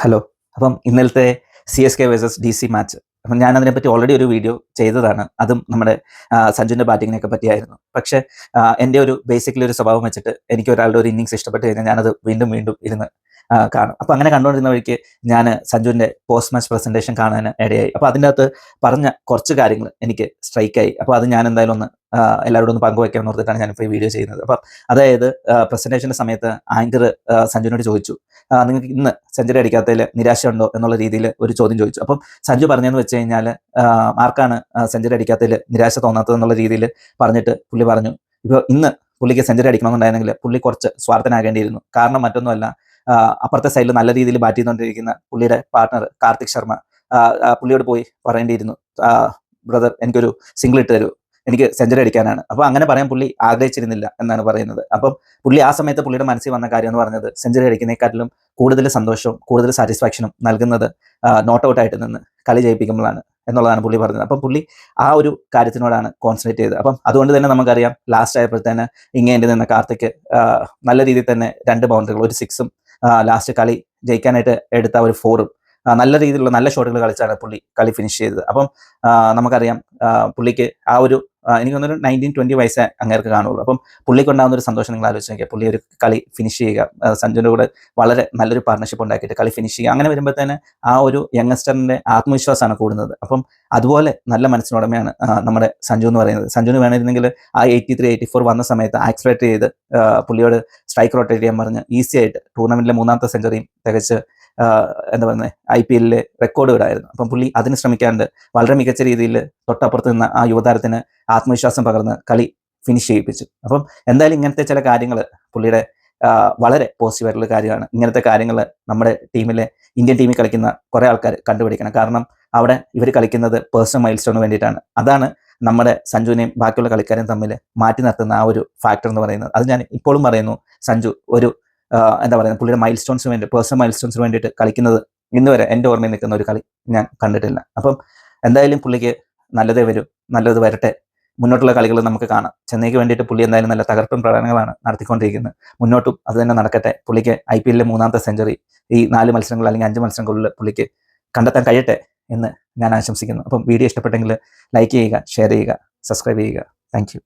Hello. അപ്പം ഇന്നലത്തെ CSK versus DC match. അപ്പം ഞാൻ അതിനെപ്പറ്റി ഓൾറെഡി ഒരു വീഡിയോ ചെയ്തതാണ്. അതും നമ്മുടെ സഞ്ജുവിൻ്റെ ബാറ്റിങ്ങിനെയൊക്കെ പറ്റിയായിരുന്നു. പക്ഷേ എൻ്റെ ഒരു ബേസിക്കലി ഒരു സ്വഭാവം വെച്ചിട്ട് എനിക്ക് ഒരാളുടെ ഒരു ഇന്നിങ്സ് ഇഷ്ടപ്പെട്ട് കഴിഞ്ഞാൽ ഞാനത് വീണ്ടും വീണ്ടും ഇരുന്ന് കാണും. അപ്പോൾ അങ്ങനെ കണ്ടുകൊണ്ടിരുന്ന വഴിക്ക് ഞാൻ സഞ്ജുവിൻ്റെ പോസ്റ്റ് മാച്ച് പ്രസൻറ്റേഷൻ കാണാൻ ഇടയായി. അപ്പോൾ അതിൻ്റെ അകത്ത് പറഞ്ഞ കുറച്ച് കാര്യങ്ങൾ എനിക്ക് സ്ട്രൈക്കായി. അപ്പോൾ അത് ഞാൻ എന്തായാലും ഒന്ന് എല്ലാവരോടും ഒന്ന് പങ്കുവയ്ക്കാമെന്ന് ഓർത്തിട്ടാണ് ഞാനിപ്പോൾ ഈ വീഡിയോ ചെയ്യുന്നത്. അപ്പം അതായത് പ്രസൻറ്റേഷൻ്റെ സമയത്ത് ആങ്കർ സഞ്ജുവിനോട് ചോദിച്ചു, നിങ്ങൾക്ക് ഇന്ന് സെഞ്ചുറി അടിക്കാത്തതിൽ നിരാശയുണ്ടോ എന്നുള്ള രീതിയിൽ ഒരു ചോദ്യം ചോദിച്ചു. അപ്പം സഞ്ജു പറഞ്ഞതെന്ന് വെച്ച് കഴിഞ്ഞാൽ ആർക്കാണ് സെഞ്ചുറി അടിക്കാത്തതിൽ നിരാശ തോന്നാത്തത് എന്നുള്ള രീതിയിൽ പറഞ്ഞിട്ട് പുള്ളി പറഞ്ഞു, ഇപ്പോൾ ഇന്ന് പുള്ളിക്ക് സെഞ്ചുറി അടിക്കണമെന്നുണ്ടായിരുന്നെങ്കിൽ പുള്ളി കുറച്ച് സ്വാർത്ഥനാകേണ്ടിയിരുന്നു. കാരണം മറ്റൊന്നുമല്ല, അപ്പുറത്തെ സൈഡിൽ നല്ല രീതിയിൽ ബാറ്റ് ചെയ്തുകൊണ്ടിരിക്കുന്ന പുള്ളിയുടെ പാർട്ണർ കാർത്തിക് ശർമ്മ പുള്ളിയോട് പോയി പറയേണ്ടിയിരുന്നു, ബ്രദർ എനിക്കൊരു സിംഗിൾ ഇട്ട് തരൂ, എനിക്ക് സെഞ്ചുറി അടിക്കാനാണ്. അപ്പോൾ അങ്ങനെ പറയാൻ പുള്ളി ആഗ്രഹിച്ചിരുന്നില്ല എന്നാണ് പറയുന്നത്. അപ്പം പുള്ളി ആ സമയത്ത് പുള്ളിയുടെ മനസ്സിൽ വന്ന കാര്യം എന്ന് പറഞ്ഞത്, സെഞ്ചുറി അടിക്കുന്നതിനെക്കാട്ടിലും കൂടുതൽ സന്തോഷവും കൂടുതൽ സാറ്റിസ്ഫാക്ഷനും നൽകുന്നത് നോട്ട് ഔട്ടായിട്ട് നിന്ന് കളി ജയിപ്പിക്കുമ്പോഴാണ് എന്നുള്ളതാണ് പുള്ളി പറഞ്ഞത്. അപ്പം പുള്ളി ആ ഒരു കാര്യത്തിനോടാണ് കോൺസെൻട്രേറ്റ് ചെയ്തത്. അപ്പം അതുകൊണ്ട് തന്നെ നമുക്കറിയാം, ലാസ്റ്റ് ആയപ്പോഴത്തേന് ഇങ്ങേണ്ടി നിന്ന കാർത്തിക് നല്ല രീതിയിൽ തന്നെ 2 ബൗണ്ടറികൾ, ഒരു 6ഉം ലാസ്റ്റ് കളി ജയിക്കാനായിട്ട് എടുത്ത ഒരു 4ഉം നല്ല രീതിയിലുള്ള നല്ല ഷോട്ടുകൾ കളിച്ചാണ് പുള്ളി കളി ഫിനിഷ് ചെയ്തത്. അപ്പം നമുക്കറിയാം, പുള്ളിക്ക് ആ ഒരു എനിക്ക് തോന്നുന്നു 19-20 വയസ്സേ അങ്ങേർക്ക് കാണുള്ളൂ. അപ്പം പുള്ളിക്കുണ്ടാകുന്ന ഒരു സന്തോഷം നിങ്ങൾ ആലോചിച്ച് നോക്കിയാൽ, പുള്ളി ഒരു കളി ഫിനിഷ് ചെയ്യുക, സഞ്ജുവിൻ്റെ കൂടെ വളരെ നല്ലൊരു പാർട്ണർഷിപ്പ് ഉണ്ടാക്കിയിട്ട് കളി ഫിനിഷ് ചെയ്യുക, അങ്ങനെ വരുമ്പോഴത്തേന് ആ ഒരു യങ്സ്റ്ററിൻ്റെ ആത്മവിശ്വാസമാണ് കൂടുന്നത്. അപ്പം അതുപോലെ നല്ല മനസ്സിനുടമയാണ് നമ്മുടെ സഞ്ജു എന്ന് പറയുന്നത്. സഞ്ജുവിന് വേണമെങ്കിൽ ആ 83-84 വന്ന സമയത്ത് ആക്സിലേറ്റ് ചെയ്ത് പുള്ളിയോട് സ്ട്രൈക്ക് റൊട്ടേറ്റ് ചെയ്യാൻ പറഞ്ഞ് ഈസി ആയിട്ട് ടൂർണമെൻറ്റിലെ 3ാമത്തെ സെഞ്ചുറിയും തികച്ച് എന്താ പറയുന്നത് IPL റെക്കോർഡ് ഇടായിരുന്നു. അപ്പം പുള്ളി അതിന് ശ്രമിക്കാണ്ട് വളരെ മികച്ച രീതിയിൽ തൊട്ടപ്പുറത്ത് നിന്ന് ആ യുവതാരത്തിന് ആത്മവിശ്വാസം പകർന്ന് കളി ഫിനിഷ് ചെയ്യിപ്പിച്ചു. അപ്പം എന്തായാലും ഇങ്ങനത്തെ ചില കാര്യങ്ങൾ പുള്ളിയുടെ വളരെ പോസിറ്റീവായിട്ടുള്ള കാര്യമാണ്. ഇങ്ങനത്തെ കാര്യങ്ങൾ നമ്മുടെ ടീമിലെ ഇന്ത്യൻ ടീമിൽ കളിക്കുന്ന കുറേ ആൾക്കാർ കണ്ടുപിടിക്കണം. കാരണം അവിടെ ഇവർ കളിക്കുന്നത് പേഴ്സണൽ മൈൽ സ്റ്റോണിന് വേണ്ടിയിട്ടാണ്. അതാണ് നമ്മുടെ സഞ്ജുവിനെയും ബാക്കിയുള്ള കളിക്കാരെയും തമ്മിൽ മാറ്റി നിർത്തുന്ന ആ ഒരു ഫാക്ടർ എന്ന് പറയുന്നത്. അത് ഞാൻ ഇപ്പോഴും പറയുന്നു, സഞ്ജു ഒരു എന്താ പറയുക, പുള്ളിയുടെ മൈൽ സ്റ്റോൺസിന് വേണ്ടി, പേഴ്സണൽ മൈൽ സ്റ്റോൺസിന് വേണ്ടിയിട്ട് കളിക്കുന്നത് ഇന്ന് വരെ എൻ്റെ ഓർമ്മയിൽ നിൽക്കുന്ന ഒരു കളി ഞാൻ കണ്ടിട്ടില്ല. അപ്പം എന്തായാലും പുള്ളിക്ക് നല്ലതേ വരും, നല്ലത് വരട്ടെ. മുന്നോട്ടുള്ള കളികൾ നമുക്ക് കാണാം. ചെന്നൈക്ക് വേണ്ടിയിട്ട് പുള്ളി എന്തായാലും നല്ല തകർപ്പൻ പ്രകടനങ്ങളാണ് നടത്തിക്കൊണ്ടിരിക്കുന്നത്. മുന്നോട്ടും അത് തന്നെ നടക്കട്ടെ. പുള്ളിക്ക് IPL 3ാമത്തെ സെഞ്ചുറി ഈ 4 മത്സരങ്ങൾ അല്ലെങ്കിൽ 5 മത്സരങ്ങളിൽ പുള്ളിക്ക് കണ്ടെത്താൻ കഴിയട്ടെ എന്ന് ഞാൻ ആശംസിക്കുന്നു. അപ്പം വീഡിയോ ഇഷ്ടപ്പെട്ടെങ്കിൽ ലൈക്ക് ചെയ്യുക, ഷെയർ ചെയ്യുക, സബ്സ്ക്രൈബ് ചെയ്യുക. Thank you.